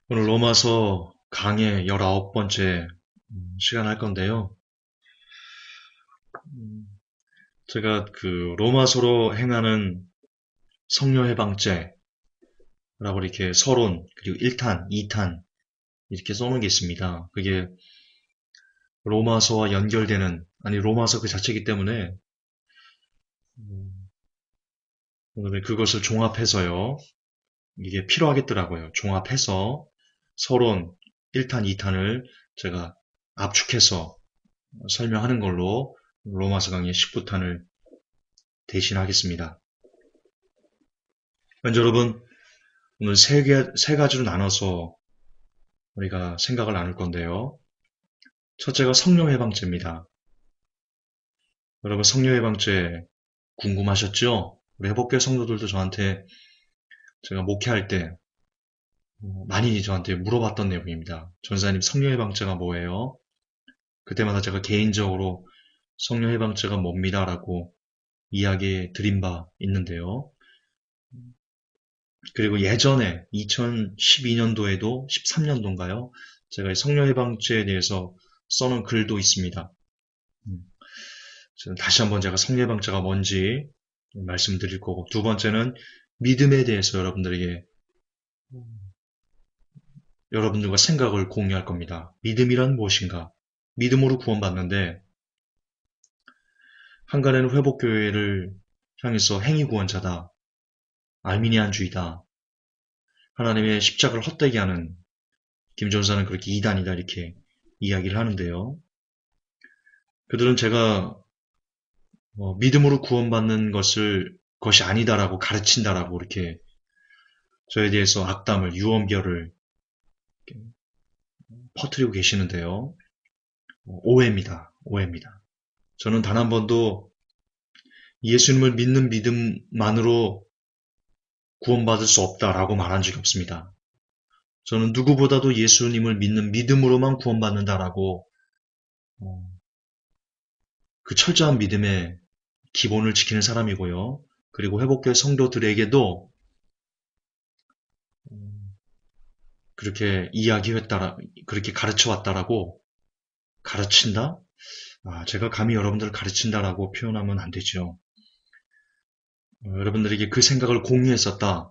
오늘 로마서 강의 19번째 시간 할 건데요. 음, 제가 그 로마서로 행하는 성료 해방죄라고 이렇게 서론, 그리고 1탄, 2탄 이렇게 써놓은 게 있습니다. 그게 로마서와 연결되는, 아니 로마서 그 자체이기 때문에 음, 오늘 그것을 종합해서요. 이게 필요하겠더라고요. 종합해서 서론 1탄, 2탄을 제가 압축해서 설명하는 걸로 로마서 강의 19탄을 대신하겠습니다. 먼저 여러분, 오늘 세 가지로 나눠서 우리가 생각을 나눌 건데요. 첫째가 성령 해방죄입니다. 여러분, 성령 해방죄 궁금하셨죠? 우리 회복교 성도들도 저한테 제가 목회할 때 많이 저한테 물어봤던 내용입니다. 전사님, 성령 해방죄가 뭐예요? 그때마다 제가 개인적으로 성령 해방죄가 뭡니다라고 이야기 드린 바 있는데요. 그리고 예전에 2012년도에도 13년도인가요? 제가 성녀해방죄에 대해서 써놓은 글도 있습니다. 음, 다시 한번 제가 성녀해방죄가 뭔지 말씀드릴 거고, 두 번째는 믿음에 대해서 여러분들과 생각을 공유할 겁니다. 믿음이란 무엇인가? 믿음으로 구원받는데, 한간에는 회복교회를 향해서 행위구원자다, 알미니안주의다, 하나님의 십자가를 헛되게 하는 김전사는 그렇게 이단이다 이렇게 이야기를 하는데요. 그들은 제가 믿음으로 구원받는 것이 아니다라고 가르친다라고 이렇게 저에 대해서 악담을, 유언비어를 퍼뜨리고 계시는데요. 오해입니다. 오해입니다. 저는 단 한 번도 예수님을 믿는 믿음만으로 구원받을 수 없다라고 말한 적이 없습니다. 저는 누구보다도 예수님을 믿는 믿음으로만 구원받는다라고 어, 그 철저한 믿음의 기본을 지키는 사람이고요. 그리고 회복교회 성도들에게도 그렇게 이야기했다, 그렇게 가르쳐 왔다라고 가르친다? 제가 감히 여러분들을 가르친다라고 표현하면 안 되죠. 여러분들에게 그 생각을 공유했었다.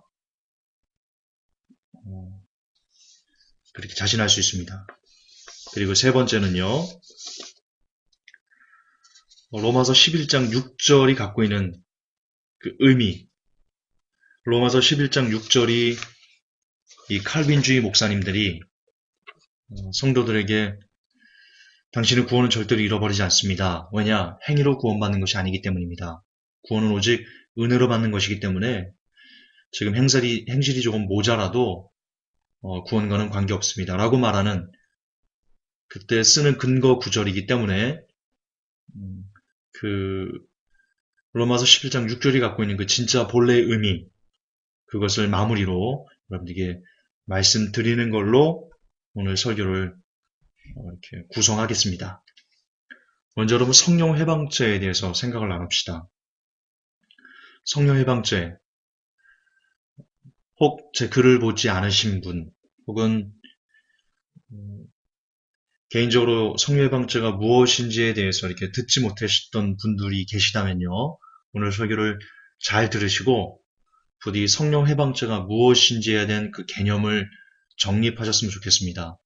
어, 그렇게 자신할 수 있습니다. 그리고 세 번째는요. 로마서 11장 6절이 갖고 있는 그 의미. 로마서 11장 6절이 이 칼빈주의 목사님들이 성도들에게 당신의 구원은 절대로 잃어버리지 않습니다. 왜냐? 행위로 구원받는 것이 아니기 때문입니다. 구원은 오직 은혜로 받는 것이기 때문에 지금 행실이 조금 모자라도 구원과는 관계없습니다. 라고 말하는 그때 쓰는 근거 구절이기 때문에 그 로마서 11장 6절이 갖고 있는 그 진짜 본래의 의미 그것을 마무리로 여러분들에게 말씀드리는 걸로 오늘 설교를 이렇게 구성하겠습니다. 먼저 여러분 성령 해방죄에 대해서 생각을 나눕시다. 성령 해방죄 혹 제 글을 보지 않으신 분 혹은 개인적으로 성령해방죄가 무엇인지에 대해서 이렇게 듣지 못하셨던 분들이 계시다면요. 오늘 설교를 잘 들으시고 부디 성령해방죄가 무엇인지에 대한 그 개념을 정립하셨으면 좋겠습니다.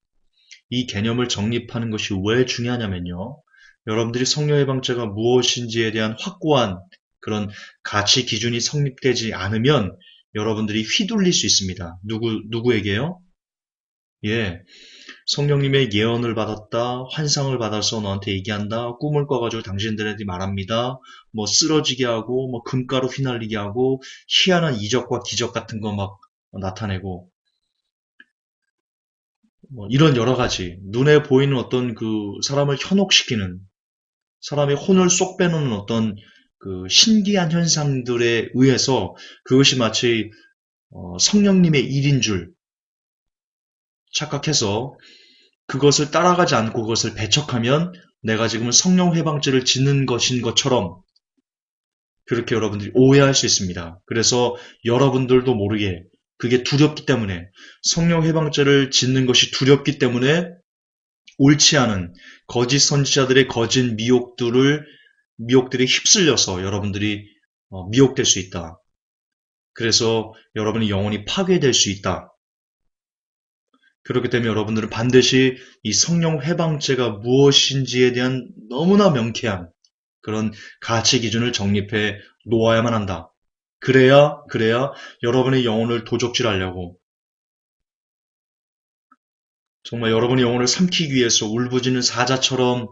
이 개념을 정립하는 것이 왜 중요하냐면요. 여러분들이 성령해방죄가 무엇인지에 대한 확고한 그런 가치 기준이 성립되지 않으면 여러분들이 휘둘릴 수 있습니다. 누구에게요? 예, 성령님의 예언을 받았다, 환상을 받아서 너한테 얘기한다, 꿈을 꿔가지고 당신들에게 말합니다, 뭐 쓰러지게 하고, 뭐 금가루 휘날리게 하고, 희한한 이적과 기적 같은 거 막 나타내고, 뭐 이런 여러 가지, 눈에 보이는 어떤 그 사람을 현혹시키는, 사람의 혼을 쏙 빼놓는 어떤 그 신기한 현상들에 의해서 그것이 마치 성령님의 일인 줄 착각해서 그것을 따라가지 않고 그것을 배척하면 내가 지금은 성령 회방죄를 짓는 것인 것처럼 그렇게 여러분들이 오해할 수 있습니다. 그래서 여러분들도 모르게 그게 두렵기 때문에, 성령 해방죄를 짓는 것이 두렵기 때문에 옳지 않은 거짓 선지자들의 거짓 미혹들에 휩쓸려서 여러분들이 미혹될 수 있다. 그래서 여러분의 영혼이 파괴될 수 있다. 그렇기 때문에 여러분들은 반드시 이 성령 해방죄가 무엇인지에 대한 너무나 명쾌한 그런 가치 기준을 정립해 놓아야만 한다. 그래야 여러분의 영혼을 도적질하려고, 정말 여러분의 영혼을 삼키기 위해서 울부짖는 사자처럼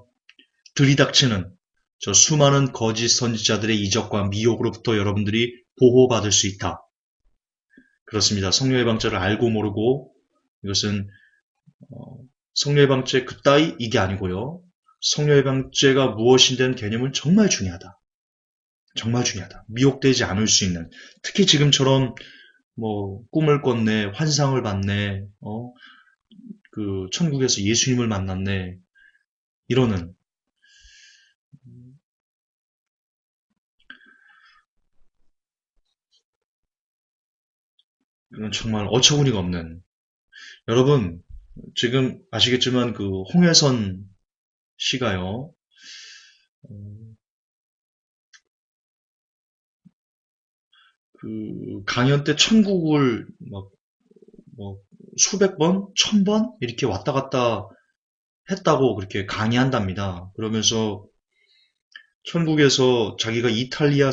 들이닥치는 저 수많은 거짓 선지자들의 이적과 미혹으로부터 여러분들이 보호받을 수 있다. 그렇습니다. 성령 해방죄를 알고 모르고, 이것은 성령 해방죄 그따위 이게 아니고요. 성령 해방죄가 무엇인지는 개념은 정말 중요하다. 정말 중요하다. 미혹되지 않을 수 있는, 특히 지금처럼 꿈을 꿨네, 환상을 봤네, 천국에서 예수님을 만났네, 이러는, 이건 정말 어처구니가 없는. 여러분, 지금 아시겠지만 홍혜선 씨가요, 강연 때 천국을 수백 번, 1000번 이렇게 왔다 갔다 했다고 그렇게 강의한답니다. 그러면서 천국에서 자기가 이탈리아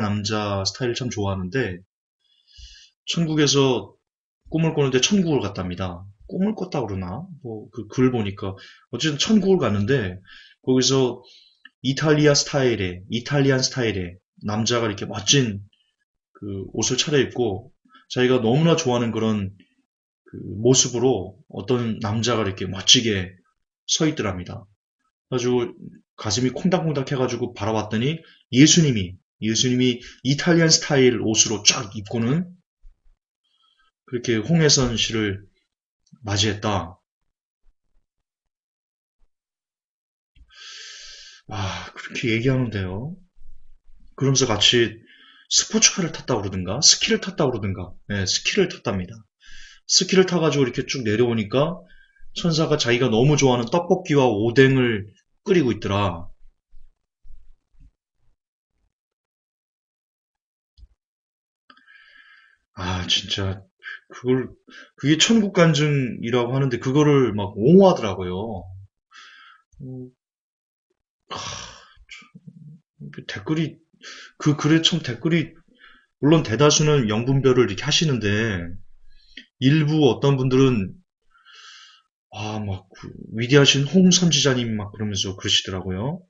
남자 스타일을 참 좋아하는데, 천국에서 꿈을 꾸는데 천국을 갔답니다. 꿈을 꿨다 그러나? 글 보니까. 어쨌든 천국을 갔는데, 거기서 이탈리안 스타일의 남자가 이렇게 멋진 옷을 차려입고, 자기가 너무나 좋아하는 그런 모습으로 어떤 남자가 이렇게 멋지게 서 있더랍니다. 그래가지고 가슴이 콩닥콩닥 해가지고 바라봤더니 예수님이 이탈리안 스타일 옷으로 쫙 입고는 그렇게 홍혜선 씨를 맞이했다. 그렇게 얘기하는데요. 그러면서 같이 스포츠카를 탔다고 그러든가, 스키를 탔다고 그러든가, 네, 스키를 탔답니다. 스키를 타가지고 이렇게 쭉 내려오니까 천사가 자기가 너무 좋아하는 떡볶이와 오뎅을 끓이고 있더라. 진짜, 그게 천국 간증이라고 하는데, 그거를 막 옹호하더라고요. 댓글이, 글에 참 댓글이, 물론 대다수는 영분별을 이렇게 하시는데, 일부 어떤 분들은, 위대하신 홍 선지자님 막 그러면서 그러시더라고요.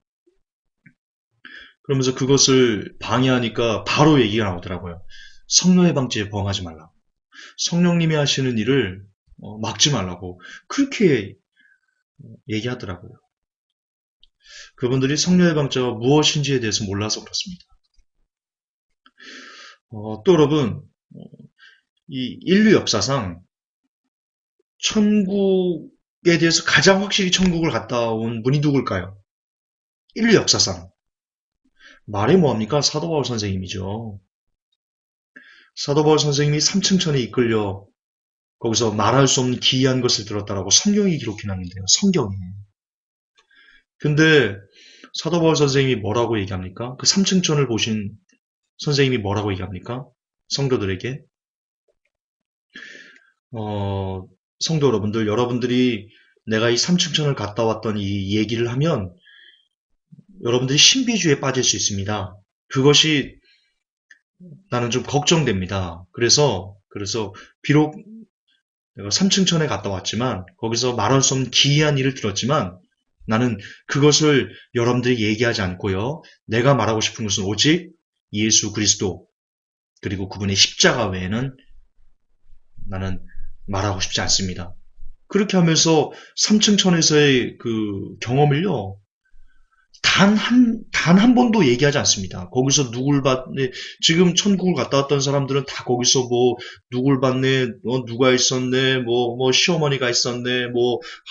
그러면서 그것을 방해하니까 바로 얘기가 나오더라고요. 성령 해방죄에 범하지 말라고. 성령님이 하시는 일을 막지 말라고. 그렇게 얘기하더라고요. 그분들이 성령 해방죄가 무엇인지에 대해서 몰라서 그렇습니다. 또 여러분, 이 인류 역사상 천국에 대해서 가장 확실히 천국을 갔다 온 분이 누굴까요? 인류 역사상. 말이 뭐합니까? 사도 바울 선생님이죠. 사도 바울 선생님이 삼층천에 이끌려 거기서 말할 수 없는 기이한 것을 들었다라고 성경이 기록해놨는데요. 성경이. 근데 사도 바울 선생님이 뭐라고 얘기합니까? 그 삼층천을 보신 선생님이 뭐라고 얘기합니까? 성도들에게. 성도 여러분들, 여러분들이 내가 이 삼층천을 갔다 왔던 이 얘기를 하면 여러분들이 신비주의에 빠질 수 있습니다. 그것이 나는 좀 걱정됩니다. 그래서 비록 내가 삼층천에 갔다 왔지만 거기서 말할 수 없는 기이한 일을 들었지만 나는 그것을 여러분들이 얘기하지 않고요. 내가 말하고 싶은 것은 오직 예수 그리스도 그리고 그분의 십자가 외에는 나는 말하고 싶지 않습니다. 그렇게 하면서 삼층천에서의 그 경험을요. 단 한 번도 얘기하지 않습니다. 거기서 누굴 봤네, 지금 천국을 갔다 왔던 사람들은 다 거기서 누굴 봤네, 누가 있었네, 시어머니가 있었네,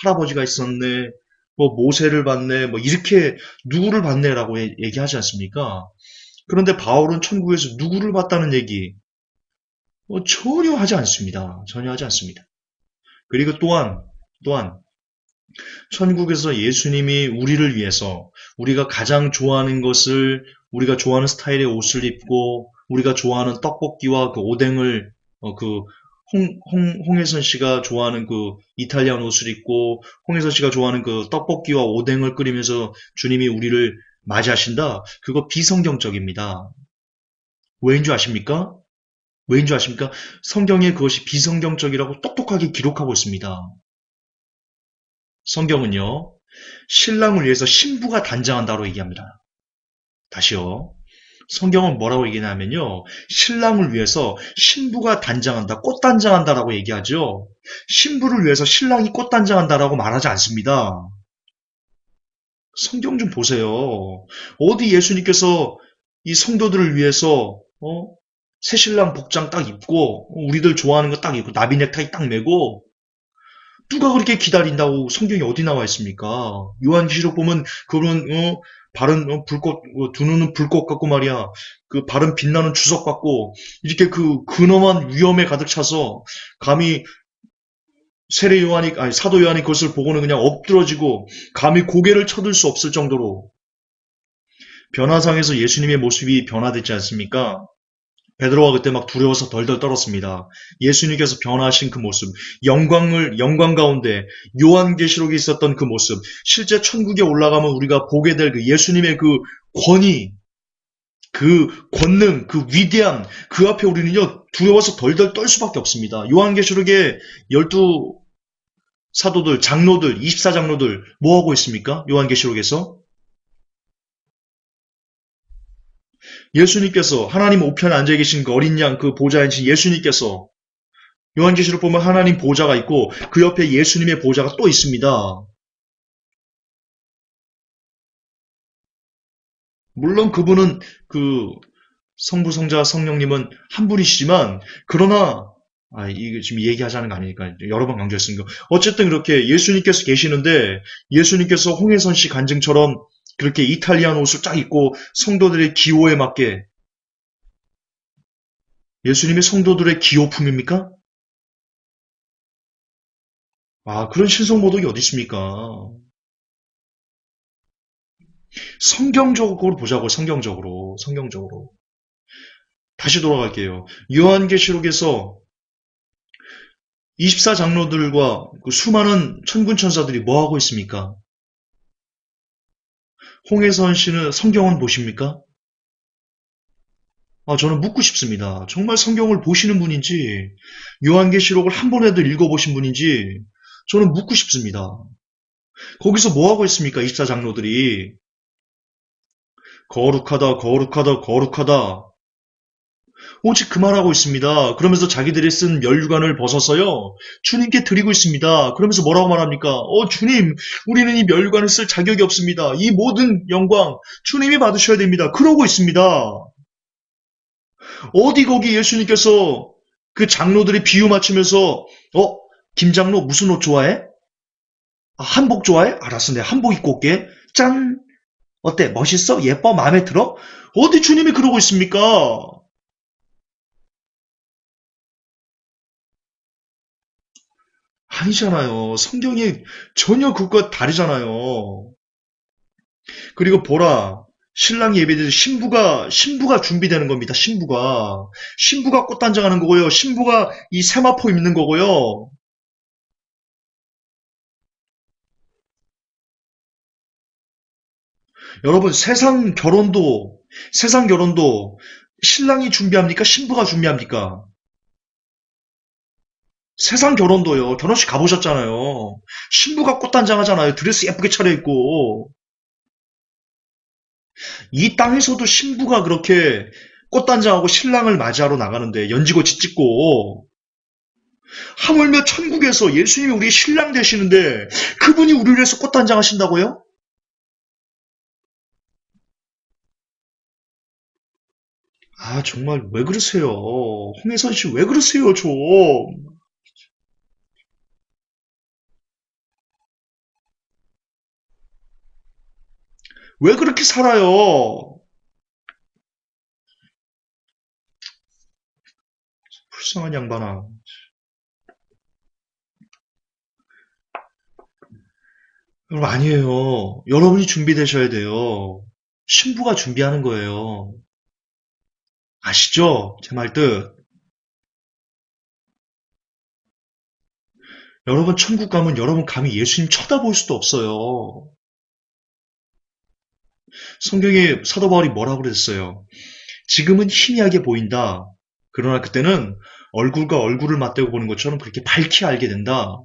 할아버지가 있었네, 모세를 봤네, 이렇게 누구를 봤네라고 얘기하지 않습니까? 그런데 바울은 천국에서 누구를 봤다는 얘기, 전혀 하지 않습니다. 전혀 하지 않습니다. 그리고 또한 천국에서 예수님이 우리를 위해서 우리가 가장 좋아하는 것을 우리가 좋아하는 스타일의 옷을 입고 우리가 좋아하는 떡볶이와 그 오뎅을 그 홍혜선 씨가 좋아하는 그 이탈리안 옷을 입고 홍혜선 씨가 좋아하는 그 떡볶이와 오뎅을 끓이면서 주님이 우리를 맞이하신다. 그거 비성경적입니다. 왜인 줄 아십니까? 왜인 줄 아십니까? 성경에 그것이 비성경적이라고 똑똑하게 기록하고 있습니다. 성경은요, 신랑을 위해서 신부가 단장한다고 얘기합니다. 다시요. 성경은 뭐라고 얘기하냐면요. 신랑을 위해서 신부가 단장한다, 꽃단장한다라고 얘기하죠. 신부를 위해서 신랑이 꽃단장한다라고 말하지 않습니다. 성경 좀 보세요. 어디 예수님께서 이 성도들을 위해서 새신랑 복장 딱 입고 우리들 좋아하는 거 딱 입고 나비 넥타이 딱 메고 누가 그렇게 기다린다고 성경에 어디 나와 있습니까? 요한계시록 보면 그런 바른 불꽃 두 눈은 불꽃 같고 말이야. 그 바른 빛나는 주석 같고 이렇게 그 근엄한 위험에 가득 차서 감히 세례 요한이 아니 사도 요한이 그것을 보고는 그냥 엎드러지고 감히 고개를 쳐들 수 없을 정도로 변화상에서 예수님의 모습이 변화됐지 않습니까? 베드로가 그때 막 두려워서 덜덜 떨었습니다. 예수님께서 변화하신 그 모습, 영광 가운데 요한계시록에 있었던 그 모습, 실제 천국에 올라가면 우리가 보게 될 그 예수님의 그 권위, 그 권능, 그 위대함, 그 앞에 우리는요, 두려워서 덜덜 떨 수밖에 없습니다. 요한계시록에 12 사도들, 장로들, 24장로들 뭐 하고 있습니까? 요한계시록에서 예수님께서 하나님 우편에 앉아 계신 그 어린 양 그 보좌에 앉으신 예수님께서 요한계시록 보면 하나님 보좌가 있고 그 옆에 예수님의 보좌가 또 있습니다. 물론 그분은 그 성부, 성자, 성령님은 한 분이시지만 그러나 이게 지금 얘기하자는 거 아니니까 여러 번 강조했으니까 어쨌든 그렇게 예수님께서 계시는데 예수님께서 홍해선 씨 간증처럼 그렇게 이탈리안 옷을 쫙 입고 성도들의 기호에 맞게 예수님의 성도들의 기호품입니까? 그런 신성모독이 어디 있습니까? 성경적으로 보자고, 성경적으로. 다시 돌아갈게요. 요한계시록에서 24장로들과 그 수많은 천군천사들이 뭐 하고 있습니까? 홍해선 씨는 성경은 보십니까? 저는 묻고 싶습니다. 정말 성경을 보시는 분인지, 요한계시록을 한 번에도 읽어보신 분인지, 저는 묻고 싶습니다. 거기서 뭐 하고 있습니까? 24장로들이. 거룩하다, 거룩하다, 거룩하다. 오직 그 말하고 있습니다. 그러면서 자기들이 쓴 멸류관을 벗어서요. 주님께 드리고 있습니다. 그러면서 뭐라고 말합니까? 주님, 우리는 이 멸류관을 쓸 자격이 없습니다. 이 모든 영광 주님이 받으셔야 됩니다. 그러고 있습니다. 어디 거기 예수님께서 그 장로들이 비유 맞추면서 김 장로 무슨 옷 좋아해? 한복 좋아해? 알았어, 내가 한복 입고 올게. 짠! 어때? 멋있어? 예뻐? 마음에 들어? 어디 주님이 그러고 있습니까? 아니잖아요. 성경이 전혀 그것과 다르잖아요. 그리고 보라, 신랑 예배드릴 신부가 준비되는 겁니다. 신부가 꽃단장하는 거고요. 신부가 이 세마포 입는 거고요. 여러분, 세상 결혼도 신랑이 준비합니까? 신부가 준비합니까? 세상 결혼도요. 결혼식 가보셨잖아요. 신부가 꽃단장 하잖아요. 드레스 예쁘게 차려입고. 이 땅에서도 신부가 그렇게 꽃단장하고 신랑을 맞이하러 나가는데 연지고치 찍고 하물며 천국에서 예수님이 우리 신랑 되시는데 그분이 우리를 위해서 꽃단장 하신다고요? 정말 왜 그러세요? 홍혜선 씨 왜 그러세요, 좀. 왜 그렇게 살아요? 불쌍한 양반아. 여러분, 아니에요. 여러분이 준비되셔야 돼요. 신부가 준비하는 거예요. 아시죠? 제 말 뜻. 여러분 천국 가면 여러분 감히 예수님 쳐다볼 수도 없어요. 성경에 사도 바울이 뭐라고 그랬어요? 지금은 희미하게 보인다. 그러나 그때는 얼굴과 얼굴을 맞대고 보는 것처럼 그렇게 밝히 알게 된다.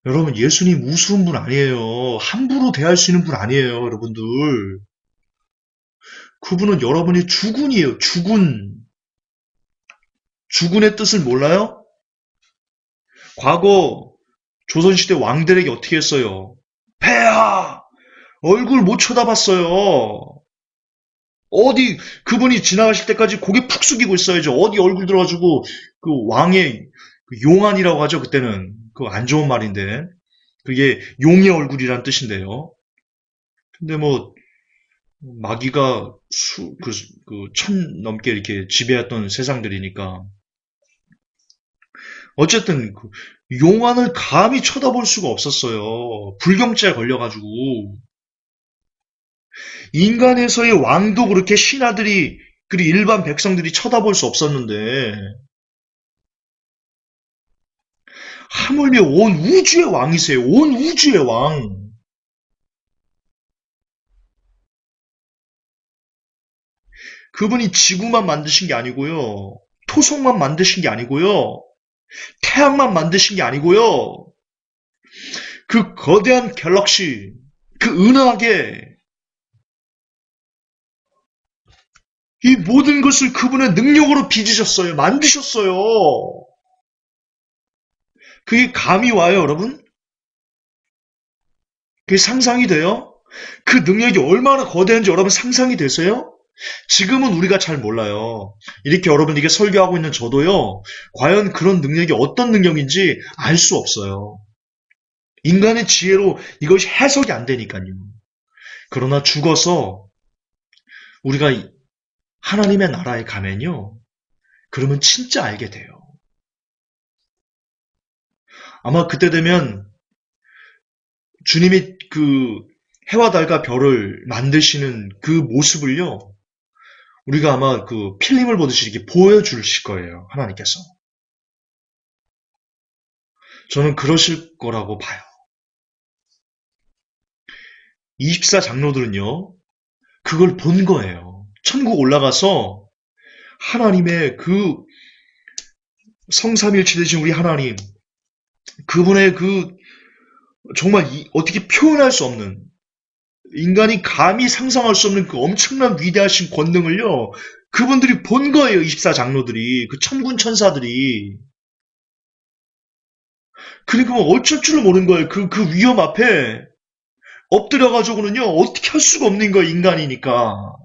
여러분, 예수님 우스운 분 아니에요. 함부로 대할 수 있는 분 아니에요, 여러분들. 그분은 여러분의 주군이에요, 주군. 주군의 뜻을 몰라요? 과거 조선시대 왕들에게 어떻게 했어요? 폐하! 얼굴 못 쳐다봤어요. 어디 그분이 지나가실 때까지 고개 푹 숙이고 있어야죠. 어디 얼굴 들어가지고 그 왕의 그 용안이라고 하죠. 그때는 그거 안 좋은 말인데 그게 용의 얼굴이란 뜻인데요. 근데 뭐 마귀가 천 넘게 이렇게 지배했던 세상들이니까 어쨌든 그 용안을 감히 쳐다볼 수가 없었어요. 불경죄에 걸려가지고 인간에서의 왕도 그렇게 신하들이 그리고 일반 백성들이 쳐다볼 수 없었는데 하물며 온 우주의 왕이세요. 온 우주의 왕. 그분이 지구만 만드신 게 아니고요. 토성만 만드신 게 아니고요. 태양만 만드신 게 아니고요. 그 거대한 갤럭시, 그 은하계, 이 모든 것을 그분의 능력으로 빚으셨어요. 만드셨어요. 그게 감이 와요, 여러분? 그게 상상이 돼요? 그 능력이 얼마나 거대한지 여러분 상상이 되세요? 지금은 우리가 잘 몰라요. 이렇게 여러분 이게 설교하고 있는 저도요. 과연 그런 능력이 어떤 능력인지 알 수 없어요. 인간의 지혜로 이것이 해석이 안 되니까요. 그러나 죽어서 우리가 하나님의 나라에 가면요. 그러면 진짜 알게 돼요. 아마 그때 되면 주님이 그 해와 달과 별을 만드시는 그 모습을요. 우리가 아마 그 필름을 보듯이 이렇게 보여주실 거예요. 하나님께서. 저는 그러실 거라고 봐요. 24 장로들은요. 그걸 본 거예요. 천국 올라가서 하나님의 그 성삼일체 되신 우리 하나님, 그분의 그 정말 어떻게 표현할 수 없는 인간이 감히 상상할 수 없는 그 엄청난 위대하신 권능을요. 그분들이 본 거예요. 24 장로들이 그 천군 천사들이. 그러니까 뭐 어쩔 줄을 모르는 거예요. 그 위험 앞에 엎드려가지고는요. 어떻게 할 수가 없는 거예요. 인간이니까.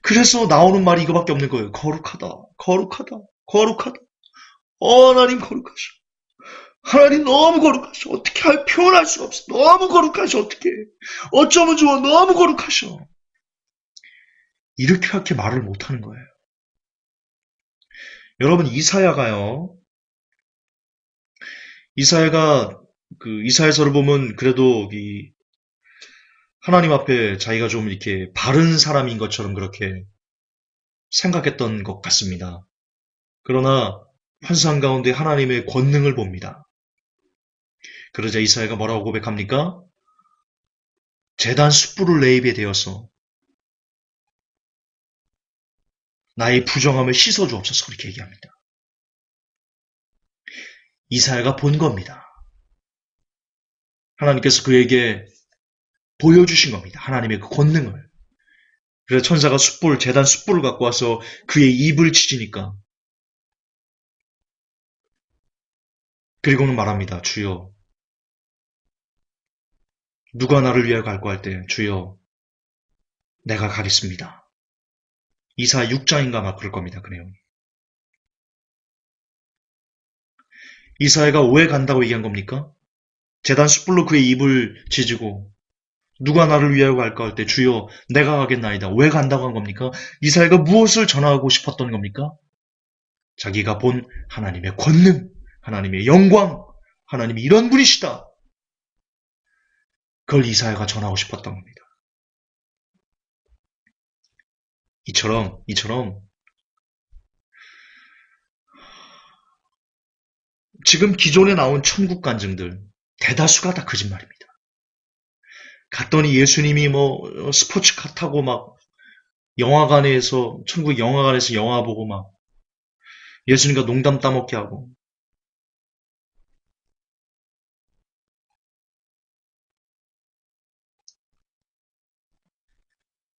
그래서 나오는 말이 이거밖에 없는 거예요. 거룩하다, 거룩하다, 거룩하다. 하나님 거룩하셔. 하나님 너무 거룩하셔. 어떻게 표현할 수가 없어. 너무 거룩하셔. 어떻게. 어쩌면 좋아. 너무 거룩하셔. 이렇게밖에 말을 못하는 거예요. 여러분 이사야가요. 이사야가 그 이사야서를 보면 그래도 이 하나님 앞에 자기가 좀 이렇게 바른 사람인 것처럼 그렇게 생각했던 것 같습니다. 그러나 환상 가운데 하나님의 권능을 봅니다. 그러자 이사야가 뭐라고 고백합니까? 제단 숯불을 내 입에 대어서 나의 부정함을 씻어주옵소서 그렇게 얘기합니다. 이사야가 본 겁니다. 하나님께서 그에게 보여주신 겁니다. 하나님의 그 권능을. 그래서 천사가 제단 숯불을 갖고 와서 그의 입을 치지니까 그리고는 말합니다. 주여 누가 나를 위하여 갈고 할 때 주여 내가 가겠습니다. 이사 6장인가 막 그럴 겁니다. 그 내용이. 이사야가 왜 간다고 얘기한 겁니까? 제단 숯불로 그의 입을 지지고 누가 나를 위하여 갈까 할 때 주여 내가 가겠나이다. 왜 간다고 한 겁니까? 이사야가 무엇을 전하고 싶었던 겁니까? 자기가 본 하나님의 권능, 하나님의 영광, 하나님이 이런 분이시다. 그걸 이사야가 전하고 싶었던 겁니다. 이처럼 지금 기존에 나온 천국 간증들 대다수가 다 거짓말입니다. 갔더니 예수님이 스포츠카 타고 막 천국 영화관에서 영화 보고 막 예수님과 농담 따먹게 하고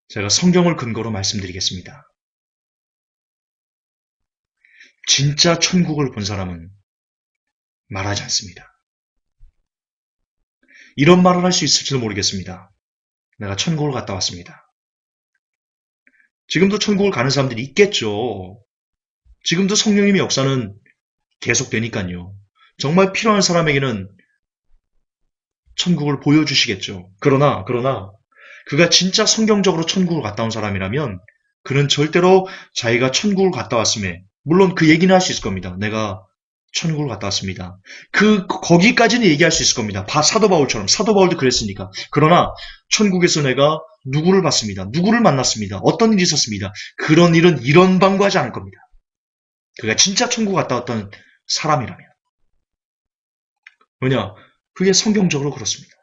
제가 성경을 근거로 말씀드리겠습니다. 진짜 천국을 본 사람은 말하지 않습니다. 이런 말을 할 수 있을지도 모르겠습니다. 내가 천국을 갔다 왔습니다. 지금도 천국을 가는 사람들이 있겠죠. 지금도 성령님의 역사는 계속되니까요. 정말 필요한 사람에게는 천국을 보여주시겠죠. 그러나 그가 진짜 성경적으로 천국을 갔다 온 사람이라면 그는 절대로 자기가 천국을 갔다 왔음에 물론 그 얘기는 할 수 있을 겁니다. 내가 천국을 갔다 왔습니다. 거기까지는 얘기할 수 있을 겁니다. 사도 바울처럼. 사도 바울도 그랬으니까. 그러나 천국에서 내가 누구를 봤습니다. 누구를 만났습니다. 어떤 일이 있었습니다. 그런 일은 이런 방구하지 않을 겁니다. 그가 진짜 천국 갔다 왔던 사람이라면. 왜냐? 그게 성경적으로 그렇습니다.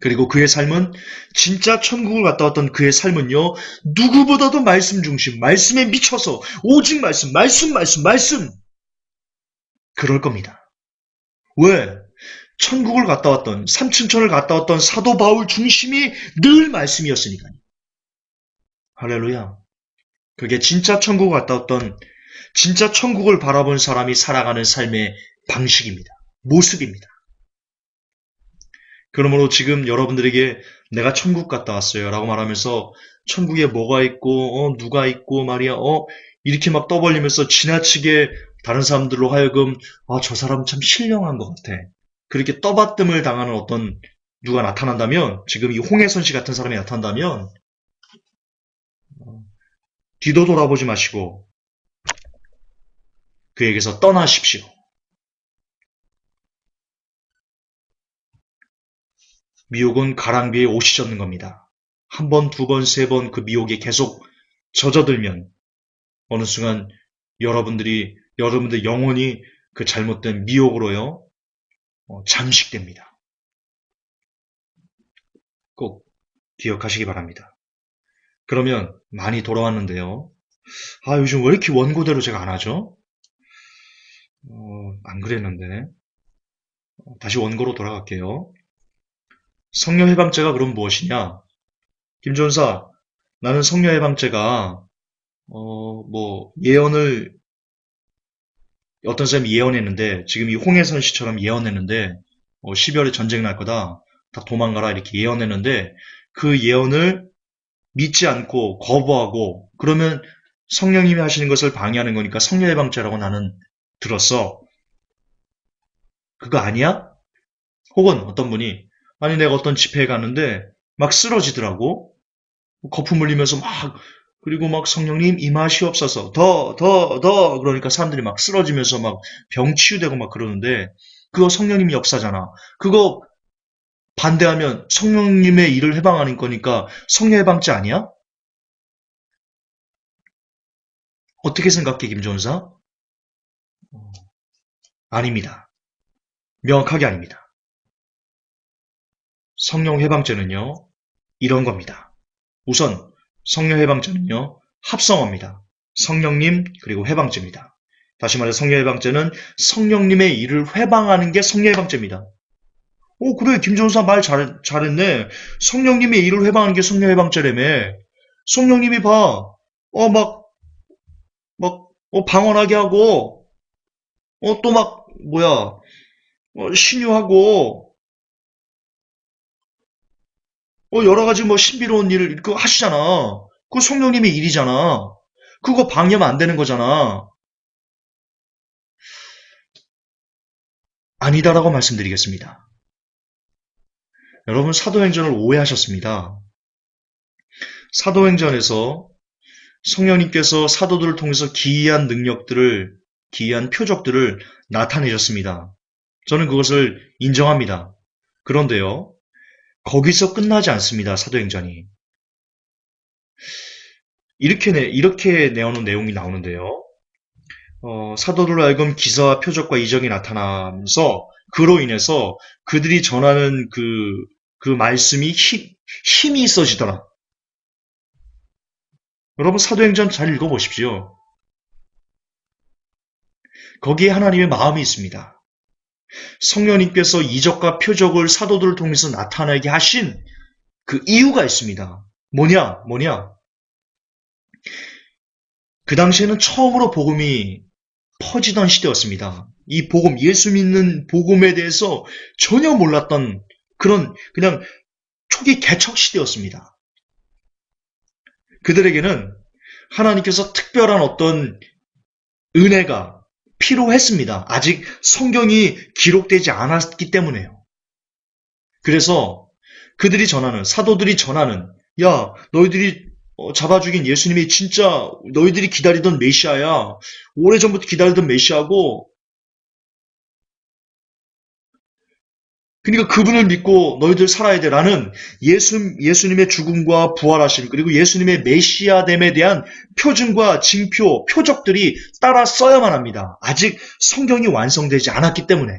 그리고 그의 삶은 진짜 천국을 갔다 왔던 그의 삶은요. 누구보다도 말씀 중심, 말씀에 미쳐서 오직 말씀. 그럴 겁니다. 왜? 천국을 갔다 왔던, 삼층천을 갔다 왔던 사도 바울 중심이 늘 말씀이었으니까요. 할렐루야. 그게 진짜 천국을 갔다 왔던, 진짜 천국을 바라본 사람이 살아가는 삶의 방식입니다. 모습입니다. 그러므로 지금 여러분들에게 내가 천국 갔다 왔어요 라고 말하면서 천국에 뭐가 있고 누가 있고 말이야 이렇게 막 떠벌리면서 지나치게 다른 사람들로 하여금 저 사람 참 신령한 것 같아. 그렇게 떠받듦을 당하는 어떤 누가 나타난다면 지금 이 홍해선 씨 같은 사람이 나타난다면 뒤도 돌아보지 마시고 그에게서 떠나십시오. 미혹은 가랑비에 옷이 젖는 겁니다. 한 번, 두 번, 세 번 그 미혹에 계속 젖어들면 어느 순간 여러분들 영혼이 그 잘못된 미혹으로요 잠식됩니다. 꼭 기억하시기 바랍니다. 그러면 많이 돌아왔는데요. 요즘 왜 이렇게 원고대로 제가 안 하죠? 안 그랬는데. 다시 원고로 돌아갈게요. 성령 해방죄가 그럼 무엇이냐? 김전사, 나는 성령 해방죄가 예언을 어떤 사람이 예언했는데 지금 이 홍해선 씨처럼 예언했는데 12월에 전쟁 날 거다. 다 도망가라 이렇게 예언했는데 그 예언을 믿지 않고 거부하고 그러면 성령님이 하시는 것을 방해하는 거니까 성령 해방죄라고 나는 들었어. 그거 아니야? 혹은 어떤 분이 아니 내가 어떤 집회에 갔는데 막 쓰러지더라고. 거품 흘리면서 그리고 막 성령님 임하시옵소서 더 그러니까 사람들이 막 쓰러지면서 막 병 치유되고 막 그러는데 그거 성령님 역사잖아. 그거 반대하면 성령님의 일을 해방하는 거니까 성령 해방죄 아니야? 어떻게 생각해 김전사? 아닙니다. 명확하게 아닙니다. 성령 해방죄는요 이런 겁니다. 우선 성령 해방죄는요 합성어입니다. 성령님 그리고 해방죄입니다. 다시 말해 성령 해방죄는 성령님의 일을 해방하는 게 성령 해방죄입니다. 그래 김전사 말 잘했네. 성령님의 일을 해방하는 게 성령 해방죄라며. 성령님이 방언하게 하고 또 신유하고 여러 가지 신비로운 일을 그거 하시잖아. 그거 성령님의 일이잖아. 그거 방해하면 안 되는 거잖아. 아니다라고 말씀드리겠습니다. 여러분, 사도행전을 오해하셨습니다. 사도행전에서 성령님께서 사도들을 통해서 기이한 능력들을, 기이한 표적들을 나타내셨습니다. 저는 그것을 인정합니다. 그런데요, 거기서 끝나지 않습니다, 사도행전이. 이렇게 내오는 내용이 나오는데요. 사도들로 하여금 기사와 표적과 이적이 나타나면서 그로 인해서 그들이 전하는 그 말씀이 힘이 있어지더라. 여러분, 사도행전 잘 읽어보십시오. 거기에 하나님의 마음이 있습니다. 성령님께서 이적과 표적을 사도들을 통해서 나타나게 하신 그 이유가 있습니다. 뭐냐? 그 당시에는 처음으로 복음이 퍼지던 시대였습니다. 이 복음, 예수 믿는 복음에 대해서 전혀 몰랐던 그냥 초기 개척 시대였습니다. 그들에게는 하나님께서 특별한 어떤 은혜가 필요했습니다. 아직 성경이 기록되지 않았기 때문에요. 그래서 그들이 전하는, 사도들이 전하는, 야, 너희들이 잡아 죽인 예수님이 진짜 너희들이 기다리던 메시아야. 오래전부터 기다리던 메시아고, 그러니까 그분을 믿고 너희들 살아야 돼. 라는 예수님의 죽음과 부활하심, 그리고 예수님의 메시아됨에 대한 표징과 징표, 표적들이 따라 써야만 합니다. 아직 성경이 완성되지 않았기 때문에.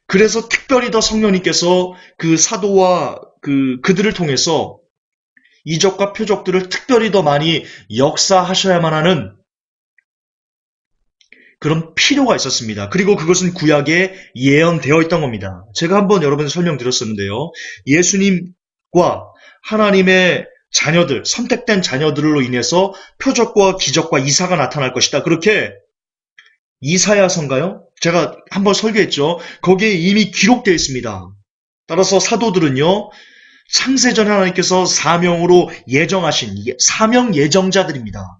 그래서 특별히 더 성령님께서 그 사도와 그들을 통해서 이적과 표적들을 특별히 더 많이 역사하셔야만 하는 그런 필요가 있었습니다. 그리고 그것은 구약에 예언되어 있던 겁니다. 제가 한번 여러분 설명드렸었는데요. 예수님과 하나님의 자녀들, 선택된 자녀들로 인해서 표적과 기적과 이사가 나타날 것이다. 그렇게 이사야서인가요? 제가 한번 설교했죠. 거기에 이미 기록되어 있습니다. 따라서 사도들은요, 창세전에 하나님께서 사명으로 예정하신 사명 예정자들입니다.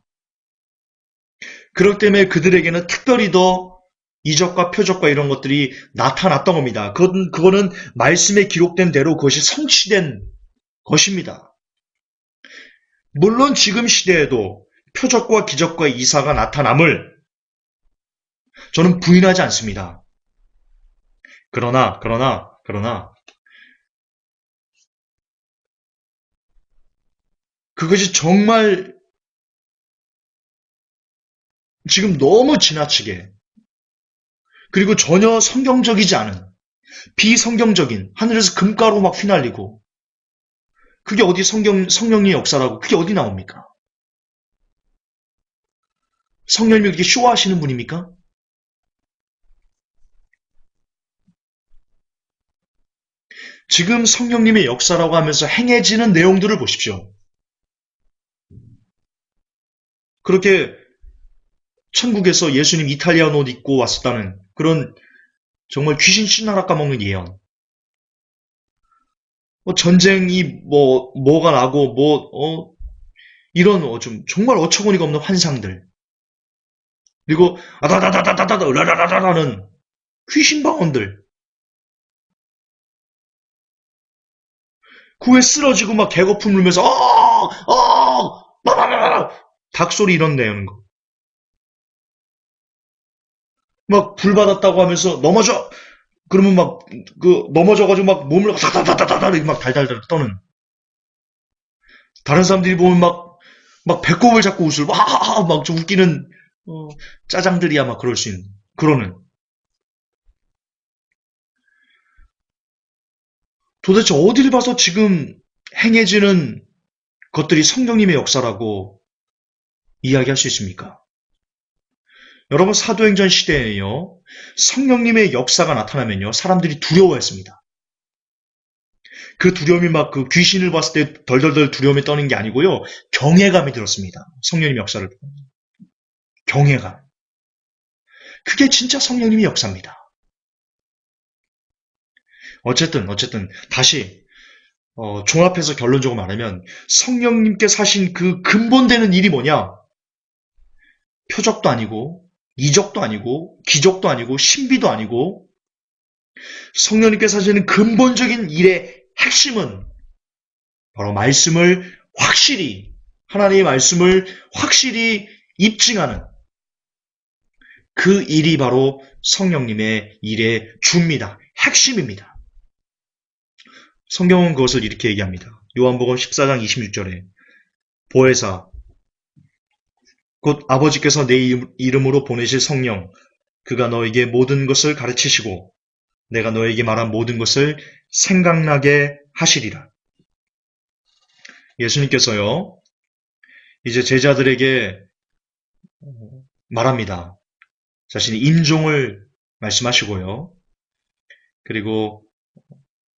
그렇기 때문에 그들에게는 특별히 더 이적과 표적과 이런 것들이 나타났던 겁니다. 그거는 말씀에 기록된 대로 그것이 성취된 것입니다. 물론 지금 시대에도 표적과 기적과 이사가 나타남을 저는 부인하지 않습니다. 그러나 그것이 정말 지금 너무 지나치게, 그리고 전혀 성경적이지 않은, 비성경적인, 하늘에서 금가루 막 휘날리고, 그게 어디 성령의 역사라고, 그게 어디 나옵니까? 성령님이 그렇게 쇼하시는 분입니까? 지금 성령님의 역사라고 하면서 행해지는 내용들을 보십시오. 그렇게 천국에서 예수님 이탈리안 옷 입고 왔었다는 그런 정말 귀신 신나라 까먹는 예언. 전쟁이 뭐가 나고 이런 좀 정말 어처구니가 없는 환상들. 그리고 아다다다다다다 으라라라라는 귀신 방언들. 그 후에 쓰러지고 막 개거품 울면서 닭소리 이런 내는 거. 막 불 받았다고 하면서 넘어져. 그러면 막 넘어져가지고 막 몸을 다다다다다다 막 달달달 떠는. 다른 사람들이 보면 막 배꼽을 잡고 웃을 막 좀 웃기는 짜장들이야 막 그럴 수 있는 그러는. 도대체 어디를 봐서 지금 행해지는 것들이 성령님의 역사라고 이야기할 수 있습니까? 여러분, 사도행전 시대에요, 성령님의 역사가 나타나면요, 사람들이 두려워했습니다. 그 두려움이 막 그 귀신을 봤을 때 덜덜덜 두려움이 떠는 게 아니고요, 경외감이 들었습니다. 성령님의 역사를. 경외감. 그게 진짜 성령님의 역사입니다. 어쨌든 다시 종합해서 결론적으로 말하면 성령님께서 하신 그 근본되는 일이 뭐냐? 표적도 아니고 이적도 아니고 기적도 아니고 신비도 아니고 성령님께서 하시는 근본적인 일의 핵심은 바로 말씀을 확실히, 하나님의 말씀을 확실히 입증하는 그 일이 바로 성령님의 일의 주입니다. 핵심입니다. 성경은 그것을 이렇게 얘기합니다. 요한복음 14장 26절에 보혜사, 곧 아버지께서 내 이름으로 보내실 성령, 그가 너에게 모든 것을 가르치시고 내가 너에게 말한 모든 것을 생각나게 하시리라. 예수님께서요, 이제 제자들에게 말합니다. 자신의 임종을 말씀하시고요. 그리고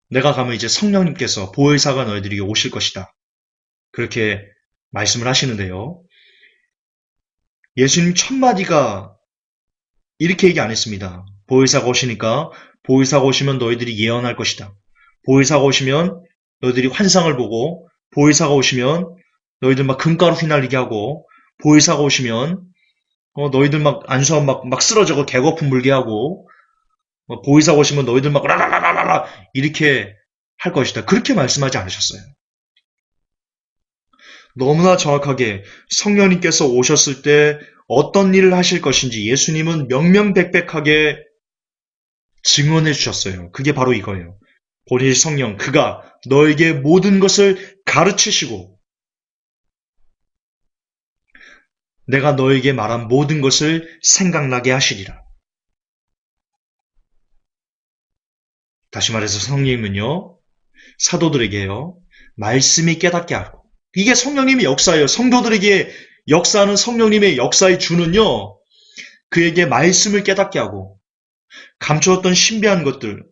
내가 가면 이제 성령님께서 보혜사가 너희들에게 오실 것이다. 그렇게 말씀을 하시는데요. 예수님 첫마디가 이렇게 얘기 안 했습니다. 보혜사가 오시니까 보혜사가 오시면 너희들이 예언할 것이다. 보혜사가 오시면 너희들이 환상을 보고, 보혜사가 오시면 너희들 막 금가루 휘날리게 하고, 보혜사가 오시면 너희들 막 안수하면 막 쓰러져고 개거품 물게 하고, 보혜사가 오시면 너희들 막 라라라라라 이렇게 할 것이다. 그렇게 말씀하지 않으셨어요. 너무나 정확하게 성령님께서 오셨을 때 어떤 일을 하실 것인지 예수님은 명명백백하게 증언해 주셨어요. 그게 바로 이거예요. 보내실 성령, 그가 너에게 모든 것을 가르치시고 내가 너에게 말한 모든 것을 생각나게 하시리라. 다시 말해서 성령님은요, 사도들에게요, 말씀이 깨닫게 하고, 이게 성령님의 역사예요. 성도들에게 역사하는 성령님의 역사의 주는요, 그에게 말씀을 깨닫게 하고, 감추었던 신비한 것들,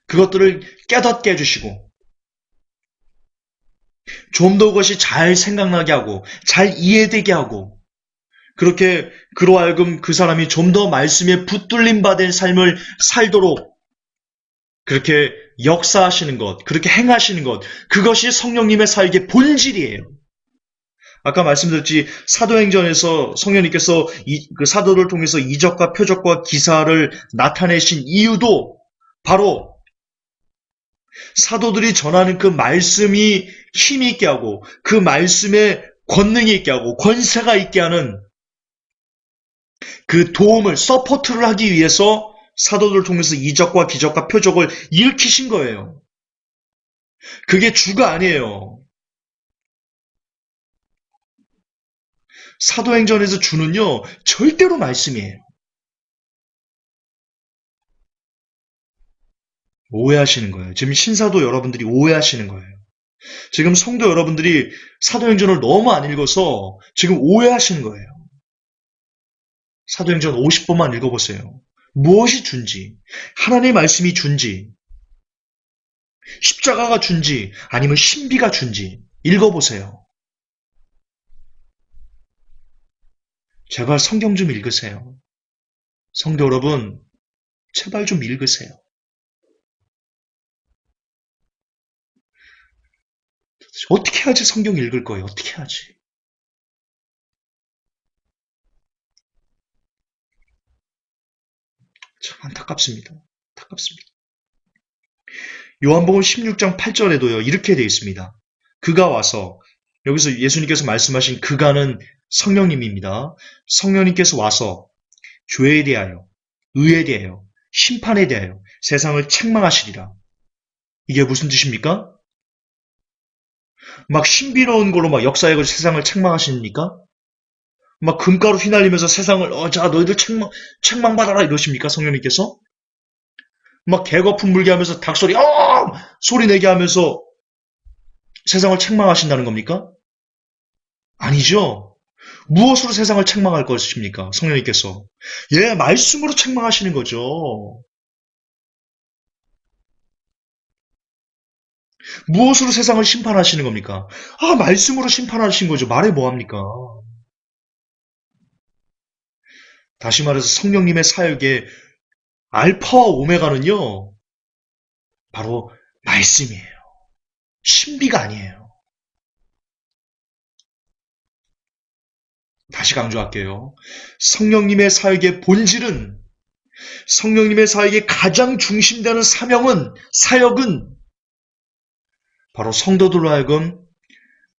그것들을 깨닫게 해주시고, 좀 더 그것이 잘 생각나게 하고, 잘 이해되게 하고, 그렇게 그로 하여금 그 사람이 좀 더 말씀에 붙들림 받은 삶을 살도록 그렇게 역사하시는 것, 그렇게 행하시는 것, 그것이 성령님의 사역의 본질이에요. 아까 말씀드렸지, 사도행전에서 성령님께서 그 사도를 통해서 이적과 표적과 기사를 나타내신 이유도 바로 사도들이 전하는 그 말씀이 힘이 있게 하고, 그 말씀에 권능이 있게 하고, 권세가 있게 하는 그 도움을, 서포트를 하기 위해서 사도들을 통해서 이적과 기적과 표적을 일으키신 거예요. 그게 주가 아니에요. 사도행전에서 주는요, 절대로 말씀이에요. 오해하시는 거예요. 지금 신사도 여러분들이 오해하시는 거예요. 지금 성도 여러분들이 사도행전을 너무 안 읽어서 지금 오해하시는 거예요. 사도행전 50번만 읽어보세요. 무엇이 준지, 하나님의 말씀이 준지, 십자가가 준지, 아니면 신비가 준지 읽어보세요. 제발 성경 좀 읽으세요. 성도 여러분, 제발 좀 읽으세요. 어떻게 해야지 성경 읽을 거예요? 어떻게 해야지? 참 안타깝습니다. 안타깝습니다. 요한복음 16장 8절에도요, 이렇게 되어 있습니다. 그가 와서, 여기서 예수님께서 말씀하신 그가는 성령님입니다. 성령님께서 와서 죄에 대하여, 의에 대하여, 심판에 대하여 세상을 책망하시리라. 이게 무슨 뜻입니까? 막 신비로운 걸로 막 역사해가지고 세상을 책망하십니까? 막 금가루 휘날리면서 세상을 자 너희들 책망받아라 이러십니까? 성령님께서? 막 개거품 물게 하면서 닭소리 소리 내게 하면서 세상을 책망하신다는 겁니까? 아니죠. 무엇으로 세상을 책망할 것입니까? 성령님께서. 예, 말씀으로 책망하시는 거죠. 무엇으로 세상을 심판하시는 겁니까? 말씀으로 심판하신 거죠. 말해 뭐합니까? 다시 말해서 성령님의 사역의 알파와 오메가는요, 바로 말씀이에요. 신비가 아니에요. 다시 강조할게요. 성령님의 사역의 본질은 성령님의 사역의 가장 중심되는 사역은 바로 성도들로 하여금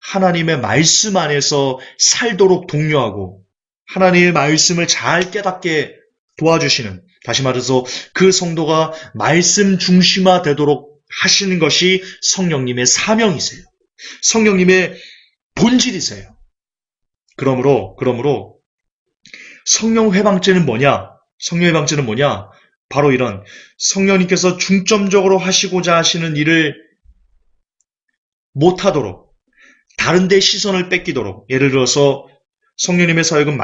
하나님의 말씀 안에서 살도록 독려하고 하나님의 말씀을 잘 깨닫게 도와주시는, 다시 말해서 그 성도가 말씀 중심화 되도록 하시는 것이 성령님의 사명이세요. 성령님의 본질이세요. 그러므로 성령 회방죄는 뭐냐? 성령 회방죄는 뭐냐? 바로 이런 성령님께서 중점적으로 하시고자 하시는 일을 못하도록, 다른 데 시선을 뺏기도록, 예를 들어서 성령님의 사역은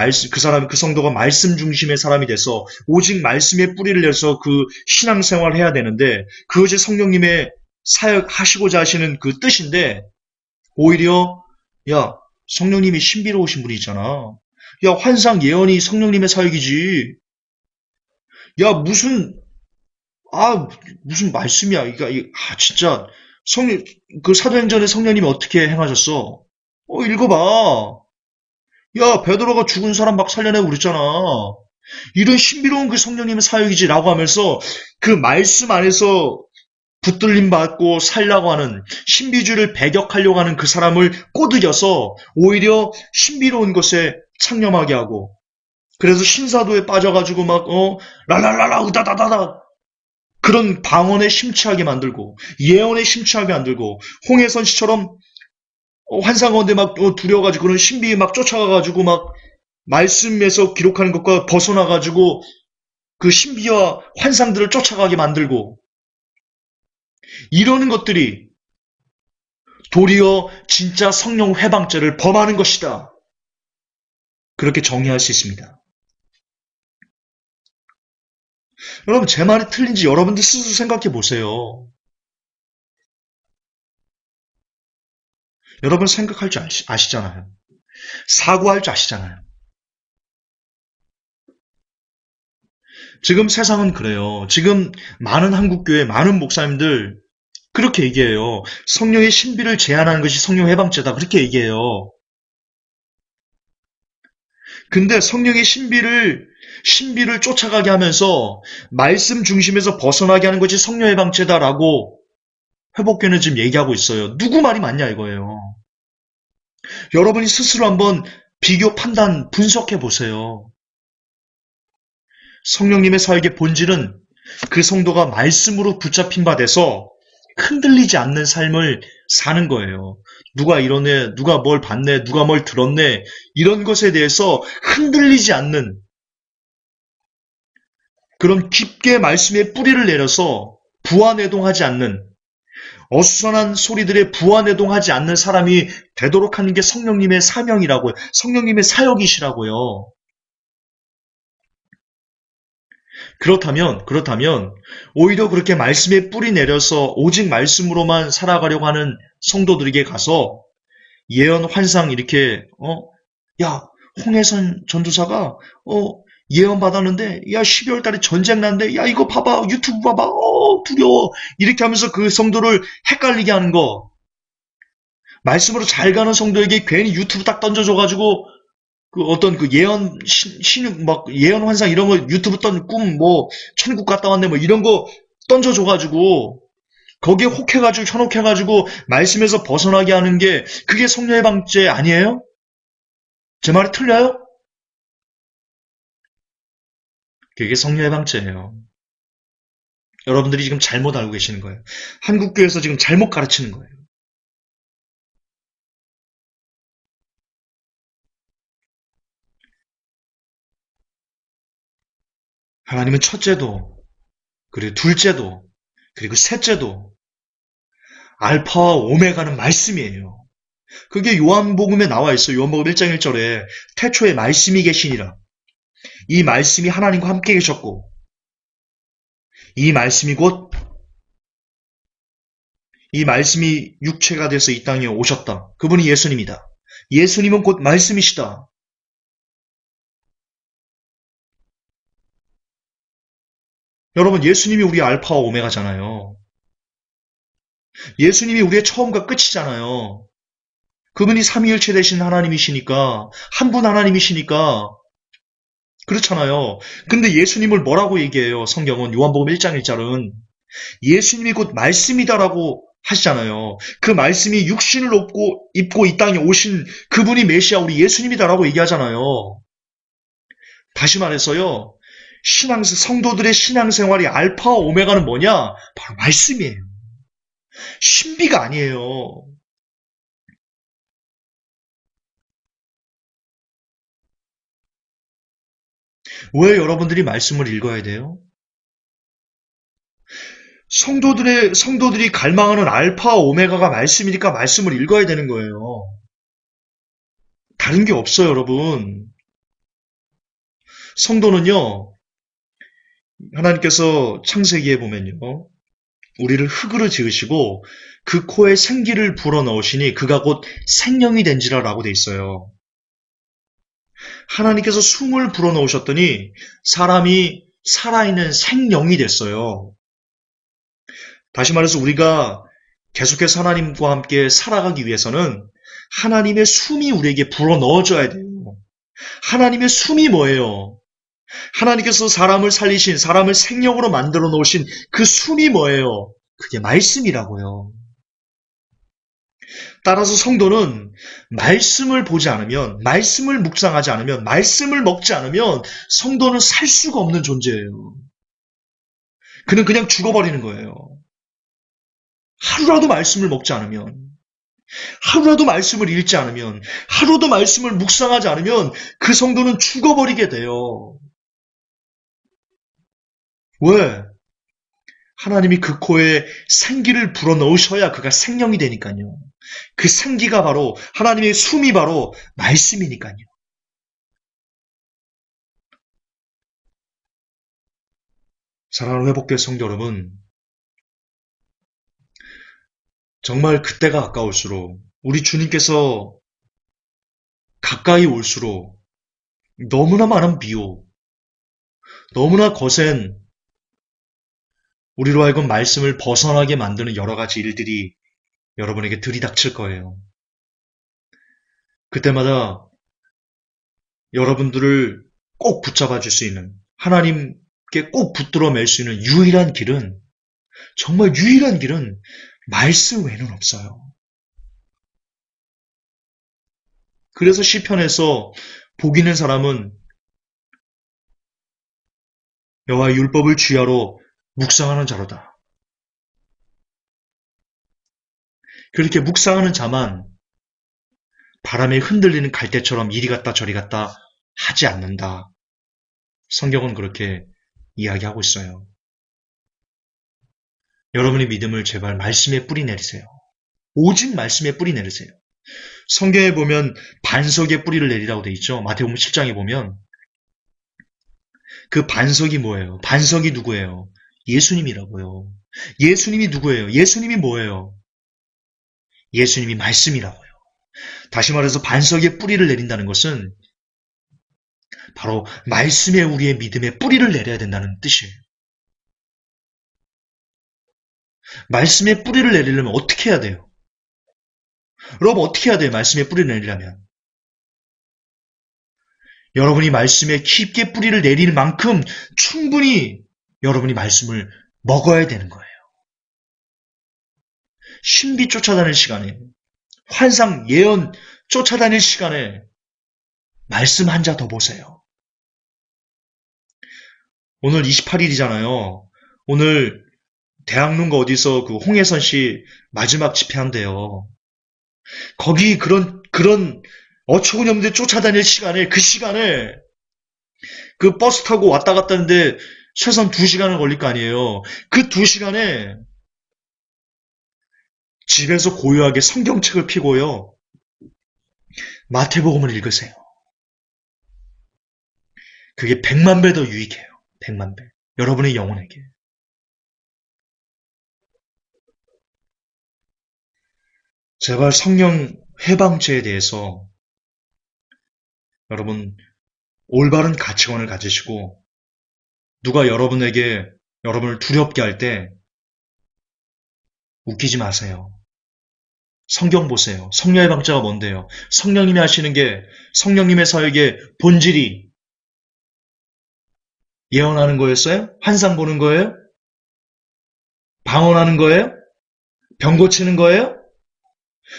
그 성도가 말씀 중심의 사람이 돼서 오직 말씀에 뿌리를 내서 그 신앙생활을 해야 되는데, 그것이 성령님의 사역하시고자 하시는 그 뜻인데, 오히려 야, 성령님이 신비로우신 분이잖아. 야, 환상 예언이 성령님의 사역이지. 야, 무슨 말씀이야. 진짜 그 사도행전에 성령님이 어떻게 행하셨어? 읽어봐. 야, 베드로가 죽은 사람 막 살려내고 그랬잖아. 이런 신비로운 그 성령님의 사역이지라고 하면서 그 말씀 안에서 붙들림 받고 살려고 하는, 신비주의를 배격하려고 하는 그 사람을 꼬드겨서 오히려 신비로운 것에 창념하게 하고, 그래서 신사도에 빠져가지고 막 랄랄랄라 으다다다다 그런 방언에 심취하게 만들고 예언에 심취하게 만들고, 홍해선 씨처럼 환상 가운데 막 두려워가지고 그런 신비에 막 쫓아가가지고 막 말씀에서 기록하는 것과 벗어나가지고 그 신비와 환상들을 쫓아가게 만들고, 이러는 것들이 도리어 진짜 성령 회방죄를 범하는 것이다. 그렇게 정의할 수 있습니다. 여러분, 제 말이 틀린지 여러분들 스스로 생각해 보세요. 여러분 생각할 줄 아시잖아요. 사고할 줄 아시잖아요. 지금 세상은 그래요. 지금 많은 한국교회, 많은 목사님들 그렇게 얘기해요. 성령의 신비를 제한하는 것이 성령 회방죄다. 그렇게 얘기해요. 근데 성령의 신비를 쫓아가게 하면서 말씀 중심에서 벗어나게 하는 것이 성령 회방죄다라고 회복교는 지금 얘기하고 있어요. 누구 말이 맞냐 이거예요. 여러분이 스스로 한번 비교, 판단, 분석해 보세요. 성령님의 사역의 본질은 그 성도가 말씀으로 붙잡힌 바 돼서 흔들리지 않는 삶을 사는 거예요. 누가 이러네, 누가 뭘 봤네, 누가 뭘 들었네, 이런 것에 대해서 흔들리지 않는, 그런 깊게 말씀에 뿌리를 내려서 부안해동하지 않는, 어수선한 소리들에 부안해동하지 않는 사람이 되도록 하는 게 성령님의 사명이라고요. 성령님의 사역이시라고요. 그렇다면 오히려 그렇게 말씀에 뿌리 내려서 오직 말씀으로만 살아가려고 하는 성도들에게 가서 예언, 환상 이렇게 야, 홍해선 전도사가 예언 받았는데, 야, 12월 달에 전쟁 난대, 야, 이거 봐봐, 유튜브 봐봐, 두려워, 이렇게 하면서 그 성도를 헷갈리게 하는 거, 말씀으로 잘 가는 성도에게 괜히 유튜브 딱 던져줘가지고 그 어떤 그 예언 막 예언 환상 이런 거 유튜브 떤 꿈 뭐 천국 갔다 왔네 뭐 이런 거 던져줘가지고 거기에 혹해가지고 현혹해가지고 말씀에서 벗어나게 하는 게, 그게 성령 회방죄 아니에요? 제 말이 틀려요? 그게 성령 회방죄예요. 여러분들이 지금 잘못 알고 계시는 거예요. 한국교회에서 지금 잘못 가르치는 거예요. 하나님은 첫째도, 그리고 둘째도, 그리고 셋째도 알파와 오메가는 말씀이에요. 그게 요한복음에 나와 있어요. 요한복음 1장 1절에 태초에 말씀이 계시니라. 이 말씀이 하나님과 함께 계셨고 이 말씀이 육체가 돼서 이 땅에 오셨다. 그분이 예수님이다. 예수님은 곧 말씀이시다. 여러분, 예수님이 우리 알파와 오메가잖아요. 예수님이 우리의 처음과 끝이잖아요. 그분이 삼위일체 되신 하나님이시니까, 한 분 하나님이시니까 그렇잖아요. 근데 예수님을 뭐라고 얘기해요? 성경은 요한복음 1장 1절은 예수님이 곧 말씀이다라고 하시잖아요. 그 말씀이 육신을 입고 이 땅에 오신 그분이 메시아 우리 예수님이다라고 얘기하잖아요. 다시 말해서요. 성도들의 신앙생활이 알파와 오메가는 뭐냐? 바로 말씀이에요. 신비가 아니에요. 왜 여러분들이 말씀을 읽어야 돼요? 성도들이 갈망하는 알파와 오메가가 말씀이니까 말씀을 읽어야 되는 거예요. 다른 게 없어요, 여러분. 성도는요, 하나님께서 창세기에 보면요, 우리를 흙으로 지으시고 그 코에 생기를 불어넣으시니 그가 곧 생명이 된지라라고 돼 있어요. 하나님께서 숨을 불어넣으셨더니 사람이 살아있는 생명이 됐어요. 다시 말해서 우리가 계속해서 하나님과 함께 살아가기 위해서는 하나님의 숨이 우리에게 불어넣어줘야 돼요. 하나님의 숨이 뭐예요? 하나님께서 사람을 살리신, 사람을 생명으로 만들어 놓으신 그 숨이 뭐예요? 그게 말씀이라고요. 따라서 성도는 말씀을 보지 않으면, 말씀을 묵상하지 않으면, 말씀을 먹지 않으면 성도는 살 수가 없는 존재예요. 그는 그냥 죽어버리는 거예요. 하루라도 말씀을 먹지 않으면, 하루라도 말씀을 읽지 않으면, 하루도 말씀을 묵상하지 않으면 그 성도는 죽어버리게 돼요. 왜? 하나님이 그 코에 생기를 불어넣으셔야 그가 생명이 되니까요. 그 생기가 바로 하나님의 숨이 바로 말씀이니까요. 사랑하는 회복될 성도 여러분, 정말 그때가 가까울수록 우리 주님께서 가까이 올수록 너무나 많은 미혹, 너무나 거센 우리로 하여금 말씀을 벗어나게 만드는 여러 가지 일들이 여러분에게 들이닥칠 거예요. 그때마다 여러분들을 꼭 붙잡아 줄 수 있는, 하나님께 꼭 붙들어 맬 수 있는 유일한 길은, 정말 유일한 길은 말씀 외에는 없어요. 그래서 시편에서 복 있는 사람은 여호와의 율법을 주야로 묵상하는 자로다. 그렇게 묵상하는 자만 바람에 흔들리는 갈대처럼 이리 갔다 저리 갔다 하지 않는다. 성경은 그렇게 이야기하고 있어요. 여러분의 믿음을 제발 말씀에 뿌리 내리세요. 오직 말씀에 뿌리 내리세요. 성경에 보면 반석에 뿌리를 내리라고 돼 있죠. 마태복음 7장에 보면 그 반석이 뭐예요? 반석이 누구예요? 예수님이라고요. 예수님이 누구예요? 예수님이 뭐예요? 예수님이 말씀이라고요. 다시 말해서 반석에 뿌리를 내린다는 것은 바로 말씀에 우리의 믿음에 뿌리를 내려야 된다는 뜻이에요. 말씀에 뿌리를 내리려면 어떻게 해야 돼요? 여러분 어떻게 해야 돼요? 말씀에 뿌리를 내리려면. 여러분이 말씀에 깊게 뿌리를 내릴 만큼 충분히 여러분이 말씀을 먹어야 되는 거예요. 신비 쫓아다닐 시간에, 환상, 예언 쫓아다닐 시간에 말씀 한 자 더 보세요. 오늘 28일이잖아요. 오늘 대학로인가 어디서 그 홍혜선 씨 마지막 집회한대요. 거기 그런 어처구니없는데 쫓아다닐 시간에, 그 시간에 그 버스 타고 왔다 갔다 하는데 최소한 2시간은 걸릴 거 아니에요. 그 2시간에 집에서 고요하게 성경책을 펴고요. 마태복음을 읽으세요. 그게 100만 배 더 유익해요. 100만 배. 여러분의 영혼에게. 제발 성령 해방죄에 대해서 여러분 올바른 가치관을 가지시고 누가 여러분을 두렵게 할 때 웃기지 마세요. 성경 보세요. 성령 해방죄가 뭔데요? 성령님이 하시는 게 성령님의 사역의 본질이 예언하는 거였어요? 환상 보는 거예요? 방언하는 거예요? 병 고치는 거예요?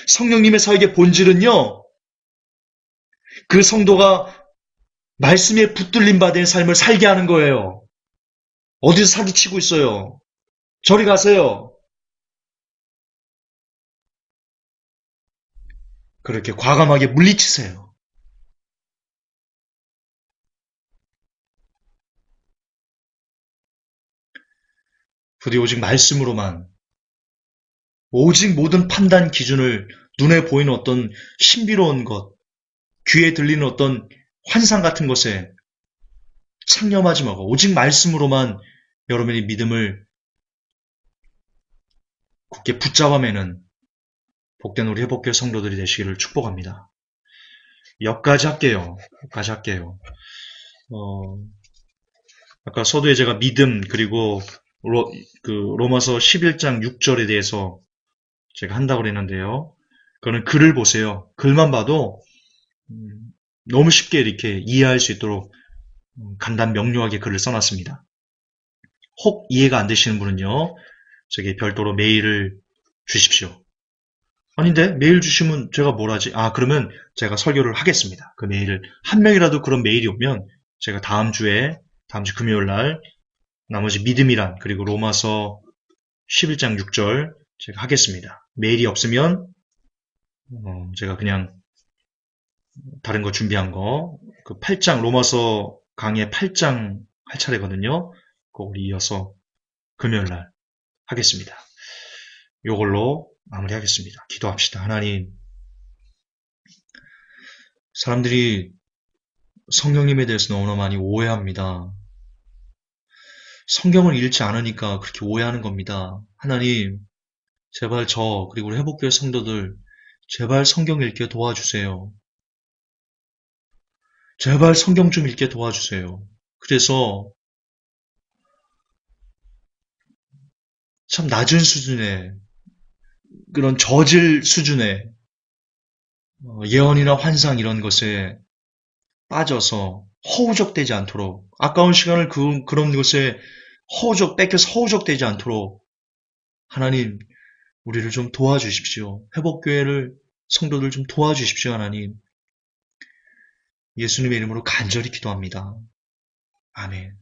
성령님의 사역의 본질은요, 그 성도가 말씀에 붙들림 받은 삶을 살게 하는 거예요. 어디서 사기치고 있어요? 저리 가세요. 그렇게 과감하게 물리치세요. 부디 오직 말씀으로만, 오직 모든 판단 기준을 눈에 보이는 어떤 신비로운 것, 귀에 들리는 어떤 환상 같은 것에 상념하지 말고 오직 말씀으로만 여러분의 믿음을 굳게 붙잡아매는 복된 우리 회복교회 성도들이 되시기를 축복합니다. 여기까지 할게요. 여기까지 할게요. 아까 서두에 제가 믿음 그리고 로마서 11장 6절에 대해서 제가 한다고 그랬는데요. 그거는 글을 보세요. 글만 봐도 너무 쉽게 이렇게 이해할 수 있도록 간단 명료하게 글을 써놨습니다. 혹 이해가 안 되시는 분은요, 저기 별도로 메일을 주십시오. 아닌데 메일 주시면 제가 뭘 하지? 그러면 제가 설교를 하겠습니다. 그 메일을 한 명이라도 그런 메일이 오면 제가 다음 주 금요일 날 나머지 믿음이란 그리고 로마서 11장 6절 제가 하겠습니다. 메일이 없으면 제가 그냥 다른 거 준비한 거 그 8장 로마서 강의 8장 할 차례거든요. 그걸 이어서 금요일 날 하겠습니다. 이걸로 마무리하겠습니다. 기도합시다. 하나님, 사람들이 성령님에 대해서 너무나 많이 오해합니다. 성경을 읽지 않으니까 그렇게 오해하는 겁니다. 하나님, 제발 그리고 우리 회복교회 성도들, 제발 성경 읽게 도와주세요. 제발 성경 좀 읽게 도와주세요. 그래서 참 낮은 수준의 그런 저질 수준의 예언이나 환상 이런 것에 빠져서 허우적대지 않도록 아까운 시간을 그런 것에 뺏겨서 허우적대지 않도록 하나님 우리를 좀 도와주십시오. 회복교회를 성도들 좀 도와주십시오. 하나님 예수님의 이름으로 간절히 기도합니다. 아멘.